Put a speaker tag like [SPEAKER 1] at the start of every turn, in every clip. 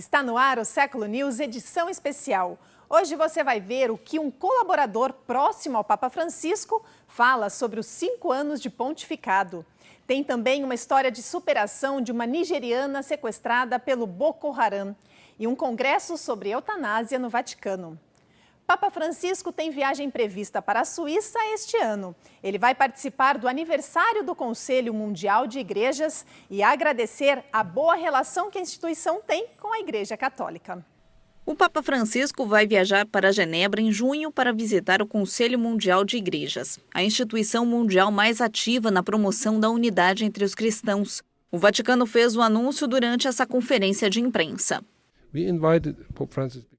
[SPEAKER 1] Está no ar o Século News, edição especial. Hoje você vai ver o que um colaborador próximo ao Papa Francisco fala sobre os 5 anos de pontificado. Tem também uma história de superação de uma nigeriana sequestrada pelo Boko Haram e um congresso sobre eutanásia no Vaticano. Papa Francisco tem viagem prevista para a Suíça este ano. Ele vai participar do aniversário do Conselho Mundial de Igrejas e agradecer a boa relação que a instituição tem com a Igreja Católica.
[SPEAKER 2] O Papa Francisco vai viajar para Genebra em junho para visitar o Conselho Mundial de Igrejas, a instituição mundial mais ativa na promoção da unidade entre os cristãos. O Vaticano fez o anúncio durante essa conferência de imprensa.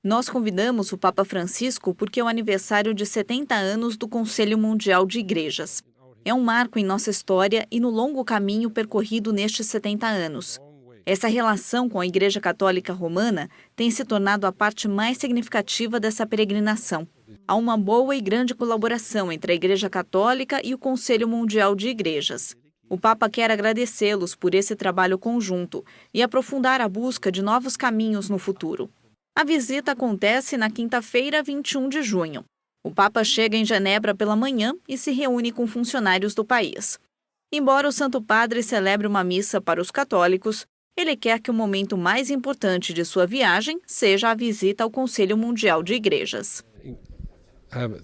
[SPEAKER 2] Nós convidamos o Papa Francisco porque é o aniversário de 70 anos do Conselho Mundial de Igrejas. É um marco em nossa história e no longo caminho percorrido nestes 70 anos. Essa relação com a Igreja Católica Romana tem se tornado a parte mais significativa dessa peregrinação. Há uma boa e grande colaboração entre a Igreja Católica e o Conselho Mundial de Igrejas. O Papa quer agradecê-los por esse trabalho conjunto e aprofundar a busca de novos caminhos no futuro. A visita acontece na quinta-feira, 21 de junho. O Papa chega em Genebra pela manhã e se reúne com funcionários do país. Embora o Santo Padre celebre uma missa para os católicos, ele quer que o momento mais importante de sua viagem seja a visita ao Conselho Mundial de Igrejas.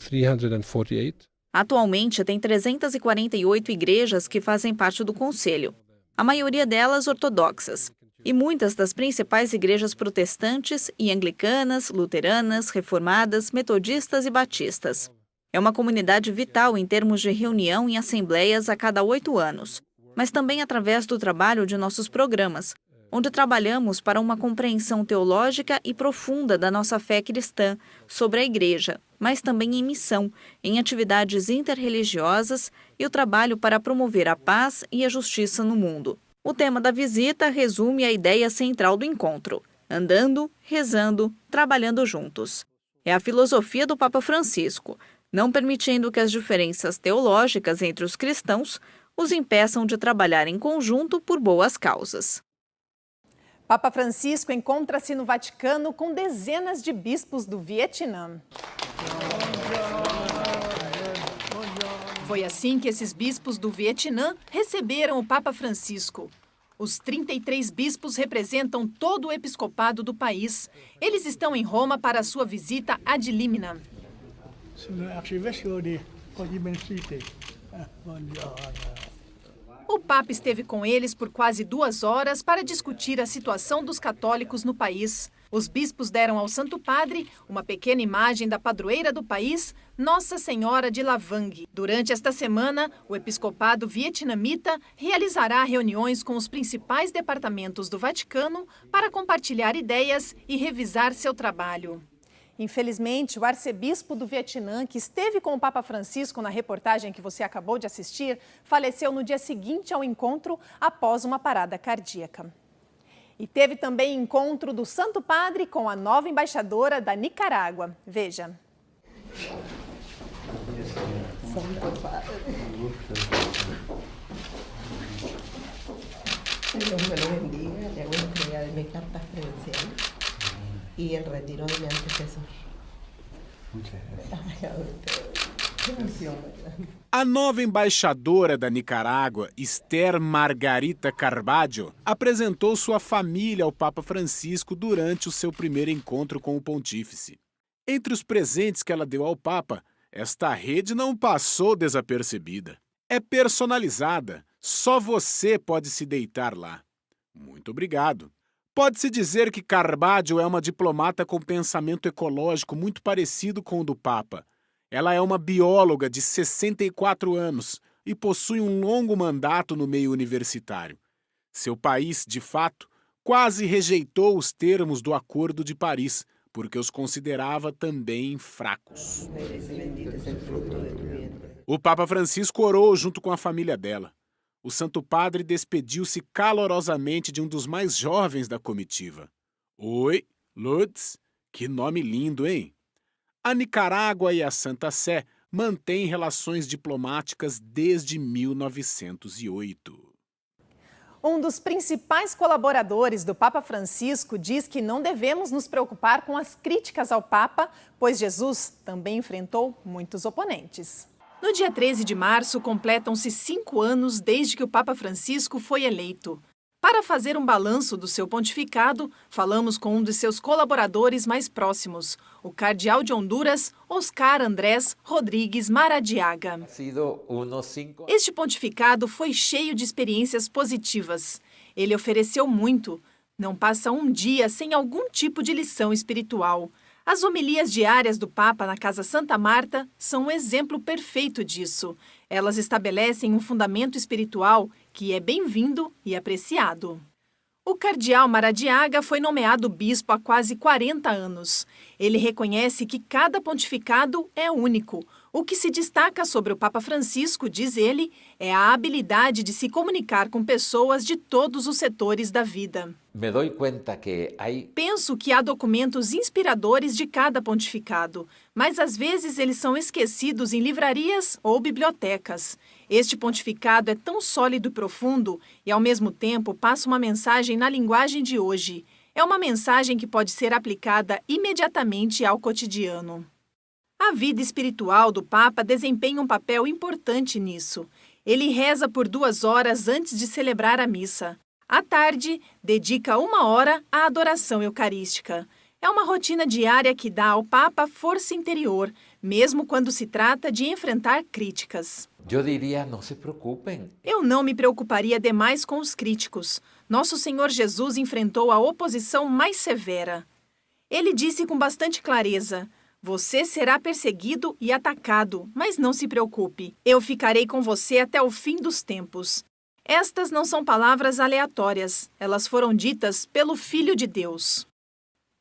[SPEAKER 3] 348.
[SPEAKER 2] Atualmente, tem 348 igrejas que fazem parte do Conselho, a maioria delas ortodoxas, e muitas das principais igrejas protestantes e anglicanas, luteranas, reformadas, metodistas e batistas. É uma comunidade vital em termos de reunião em assembleias a cada 8 anos, mas também através do trabalho de nossos programas, onde trabalhamos para uma compreensão teológica e profunda da nossa fé cristã sobre a Igreja, mas também em missão, em atividades interreligiosas e o trabalho para promover a paz e a justiça no mundo. O tema da visita resume a ideia central do encontro: andando, rezando, trabalhando juntos. É a filosofia do Papa Francisco, não permitindo que as diferenças teológicas entre os cristãos os impeçam de trabalhar em conjunto por boas causas.
[SPEAKER 1] Papa Francisco encontra-se no Vaticano com dezenas de bispos do Vietnã. Foi assim que esses bispos do Vietnã receberam o Papa Francisco. Os 33 bispos representam todo o episcopado do país. Eles estão em Roma para a sua visita ad limina. O Papa esteve com eles por quase 2 horas para discutir a situação dos católicos no país. Os bispos deram ao Santo Padre uma pequena imagem da padroeira do país, Nossa Senhora de Lavang. Durante esta semana, o episcopado vietnamita realizará reuniões com os principais departamentos do Vaticano para compartilhar ideias e revisar seu trabalho. Infelizmente, o arcebispo do Vietnã, que esteve com o Papa Francisco na reportagem que você acabou de assistir, faleceu no dia seguinte ao encontro após uma parada cardíaca. E teve também encontro do Santo Padre com a nova embaixadora da Nicarágua. Veja.
[SPEAKER 4] Santo Padre. Deus me lo bendiga, le hago entrega de mis cartas credenciales y el retiro de mi antecesor.
[SPEAKER 5] A nova embaixadora da Nicarágua, Esther Margarita Carballo, apresentou sua família ao Papa Francisco durante o seu primeiro encontro com o pontífice. Entre os presentes que ela deu ao Papa, esta rede não passou desapercebida. É personalizada, só você pode se deitar lá. Muito obrigado. Pode-se dizer que Carballo é uma diplomata com pensamento ecológico muito parecido com o do Papa. Ela é uma bióloga de 64 anos e possui um longo mandato no meio universitário. Seu país, de fato, quase rejeitou os termos do Acordo de Paris, porque os considerava também fracos. O Papa Francisco orou junto com a família dela. O Santo Padre despediu-se calorosamente de um dos mais jovens da comitiva. Oi, Lourdes, que nome lindo, hein? A Nicarágua e a Santa Sé mantêm relações diplomáticas desde 1908.
[SPEAKER 1] Um dos principais colaboradores do Papa Francisco diz que não devemos nos preocupar com as críticas ao Papa, pois Jesus também enfrentou muitos oponentes. No dia 13 de março, completam-se 5 anos desde que o Papa Francisco foi eleito. Para fazer um balanço do seu pontificado, falamos com um de seus colaboradores mais próximos, o cardeal de Honduras, Oscar Andrés Rodrigues Maradiaga. Este pontificado foi cheio de experiências positivas. Ele ofereceu muito. Não passa um dia sem algum tipo de lição espiritual. As homilias diárias do Papa na Casa Santa Marta são um exemplo perfeito disso. Elas estabelecem um fundamento espiritual que é bem-vindo e apreciado. O cardeal Maradiaga foi nomeado bispo há quase 40 anos. Ele reconhece que cada pontificado é único. O que se destaca sobre o Papa Francisco, diz ele, é a habilidade de se comunicar com pessoas de todos os setores da vida. Penso que há documentos inspiradores de cada pontificado, mas às vezes eles são esquecidos em livrarias ou bibliotecas. Este pontificado é tão sólido e profundo e, ao mesmo tempo, passa uma mensagem na linguagem de hoje. É uma mensagem que pode ser aplicada imediatamente ao cotidiano. A vida espiritual do Papa desempenha um papel importante nisso. Ele reza por 2 horas antes de celebrar a missa. À tarde, dedica 1 hora à adoração eucarística. É uma rotina diária que dá ao Papa força interior, mesmo quando se trata de enfrentar críticas. Eu não me preocuparia demais com os críticos. Nosso Senhor Jesus enfrentou a oposição mais severa. Ele disse com bastante clareza: você será perseguido e atacado, mas não se preocupe. Eu ficarei com você até o fim dos tempos. Estas não são palavras aleatórias. Elas foram ditas pelo Filho de Deus.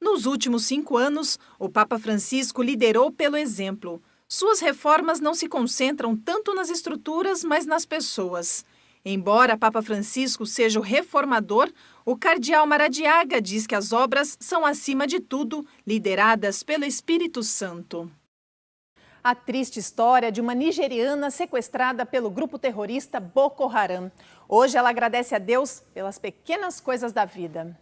[SPEAKER 1] Nos últimos 5 anos, o Papa Francisco liderou pelo exemplo. Suas reformas não se concentram tanto nas estruturas, mas nas pessoas. Embora Papa Francisco seja o reformador, o cardeal Maradiaga diz que as obras são, acima de tudo, lideradas pelo Espírito Santo. A triste história de uma nigeriana sequestrada pelo grupo terrorista Boko Haram. Hoje ela agradece a Deus pelas pequenas coisas da vida.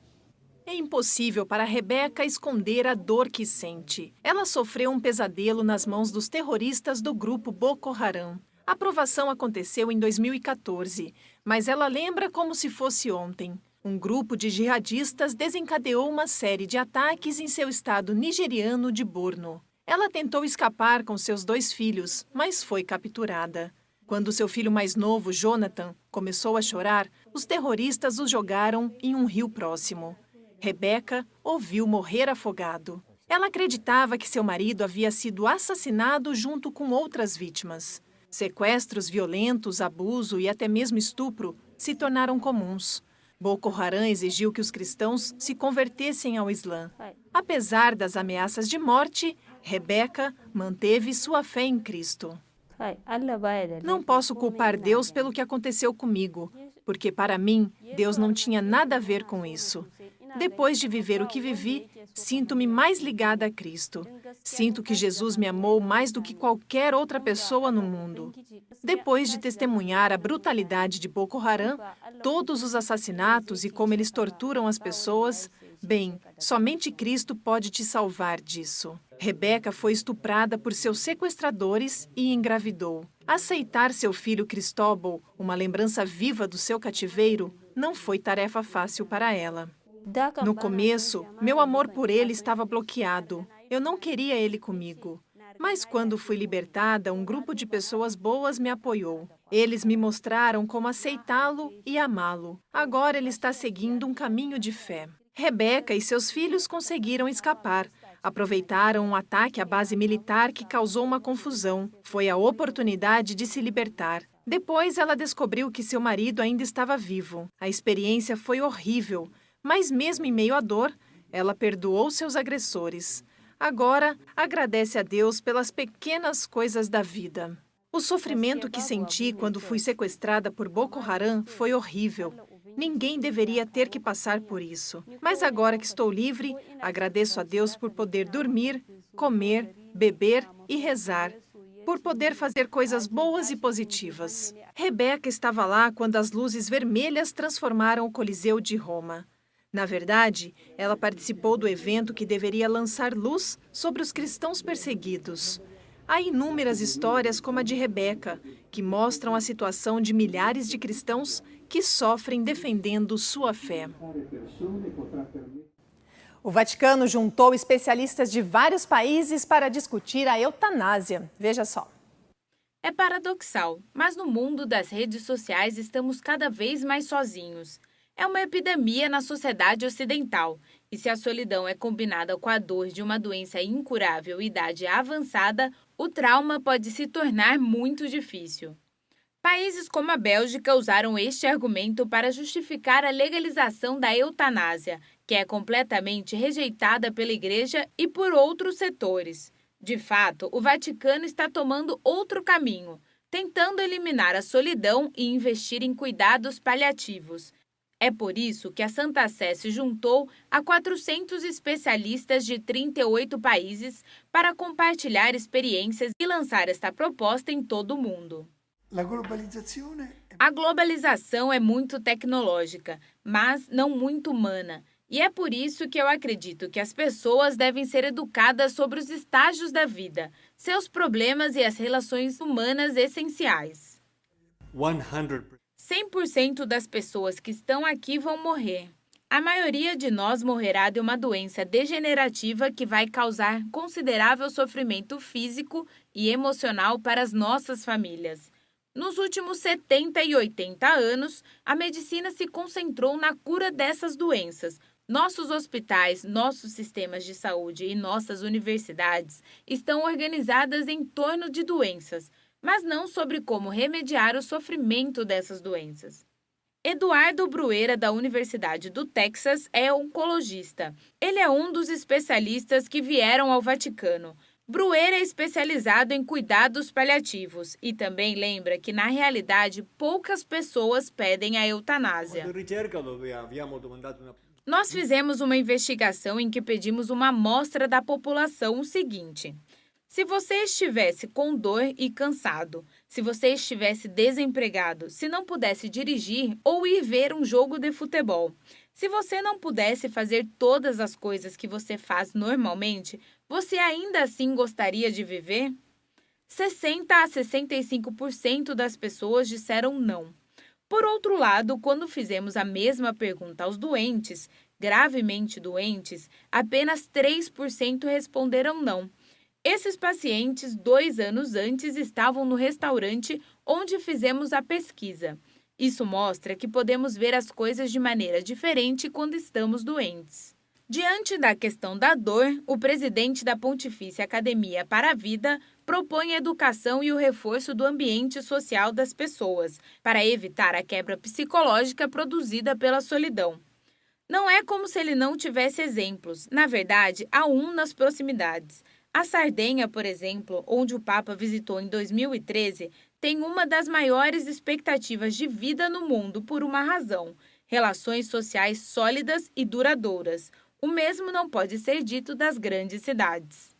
[SPEAKER 1] É impossível para Rebeca esconder a dor que sente. Ela sofreu um pesadelo nas mãos dos terroristas do grupo Boko Haram. A provação aconteceu em 2014, mas ela lembra como se fosse ontem. Um grupo de jihadistas desencadeou uma série de ataques em seu estado nigeriano de Borno. Ela tentou escapar com seus 2 filhos, mas foi capturada. Quando seu filho mais novo, Jonathan, começou a chorar, os terroristas o jogaram em um rio próximo. Rebeca ouviu morrer afogado. Ela acreditava que seu marido havia sido assassinado junto com outras vítimas. Sequestros violentos, abuso e até mesmo estupro se tornaram comuns. Boko Haram exigiu que os cristãos se convertessem ao Islã. Apesar das ameaças de morte, Rebeca manteve sua fé em Cristo. Não posso culpar Deus pelo que aconteceu comigo, porque para mim, Deus não tinha nada a ver com isso. Depois de viver o que vivi, sinto-me mais ligada a Cristo. Sinto que Jesus me amou mais do que qualquer outra pessoa no mundo. Depois de testemunhar a brutalidade de Boko Haram, todos os assassinatos e como eles torturam as pessoas, bem, somente Cristo pode te salvar disso. Rebeca foi estuprada por seus sequestradores e engravidou. Aceitar seu filho Cristóbal, uma lembrança viva do seu cativeiro, não foi tarefa fácil para ela. No começo, meu amor por ele estava bloqueado. Eu não queria ele comigo. Mas quando fui libertada, um grupo de pessoas boas me apoiou. Eles me mostraram como aceitá-lo e amá-lo. Agora ele está seguindo um caminho de fé. Rebeca e seus filhos conseguiram escapar. Aproveitaram um ataque à base militar que causou uma confusão. Foi a oportunidade de se libertar. Depois, ela descobriu que seu marido ainda estava vivo. A experiência foi horrível. Mas mesmo em meio à dor, ela perdoou seus agressores. Agora, agradece a Deus pelas pequenas coisas da vida. O sofrimento que senti quando fui sequestrada por Boko Haram foi horrível. Ninguém deveria ter que passar por isso. Mas agora que estou livre, agradeço a Deus por poder dormir, comer, beber e rezar. por poder fazer coisas boas e positivas. Rebeca estava lá quando as luzes vermelhas transformaram o Coliseu de Roma. Na verdade, ela participou do evento que deveria lançar luz sobre os cristãos perseguidos. Há inúmeras histórias como a de Rebeca, que mostram a situação de milhares de cristãos que sofrem defendendo sua fé. O Vaticano juntou especialistas de vários países para discutir a eutanásia. Veja só.
[SPEAKER 3] É paradoxal, mas no mundo das redes sociais estamos cada vez mais sozinhos. É uma epidemia na sociedade ocidental, e se a solidão é combinada com a dor de uma doença incurável e idade avançada, o trauma pode se tornar muito difícil. Países como a Bélgica usaram este argumento para justificar a legalização da eutanásia, que é completamente rejeitada pela Igreja e por outros setores. De fato, o Vaticano está tomando outro caminho, tentando eliminar a solidão e investir em cuidados paliativos. É por isso que a Santa Sé se juntou a 400 especialistas de 38 países para compartilhar experiências e lançar esta proposta em todo o mundo. A globalização é muito tecnológica, mas não muito humana. E é por isso que eu acredito que as pessoas devem ser educadas sobre os estágios da vida, seus problemas e as relações humanas essenciais. 100% das pessoas que estão aqui vão morrer. A maioria de nós morrerá de uma doença degenerativa que vai causar considerável sofrimento físico e emocional para as nossas famílias. Nos últimos 70 e 80 anos, a medicina se concentrou na cura dessas doenças. Nossos hospitais, nossos sistemas de saúde e nossas universidades estão organizadas em torno de doenças, mas não sobre como remediar o sofrimento dessas doenças. Eduardo Bruera, da Universidade do Texas, é oncologista. Ele é um dos especialistas que vieram ao Vaticano. Bruera é especializado em cuidados paliativos e também lembra que, na realidade, poucas pessoas pedem a eutanásia. Nós fizemos uma investigação em que pedimos uma amostra da população o seguinte: se você estivesse com dor e cansado, se você estivesse desempregado, se não pudesse dirigir ou ir ver um jogo de futebol, se você não pudesse fazer todas as coisas que você faz normalmente, você ainda assim gostaria de viver? 60 a 65% das pessoas disseram não. Por outro lado, quando fizemos a mesma pergunta aos doentes, gravemente doentes, apenas 3% responderam não. Esses pacientes, 2 anos antes, estavam no restaurante onde fizemos a pesquisa. Isso mostra que podemos ver as coisas de maneira diferente quando estamos doentes. Diante da questão da dor, o presidente da Pontifícia Academia para a Vida propõe a educação e o reforço do ambiente social das pessoas, para evitar a quebra psicológica produzida pela solidão. Não é como se ele não tivesse exemplos. Na verdade, há um nas proximidades. A Sardenha, por exemplo, onde o Papa visitou em 2013, tem uma das maiores expectativas de vida no mundo por uma razão: relações sociais sólidas e duradouras. O mesmo não pode ser dito das grandes cidades.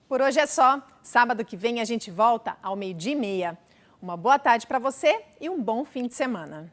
[SPEAKER 1] Por hoje é só. Sábado que vem a gente volta ao 12:30. Uma boa tarde para você e um bom fim de semana.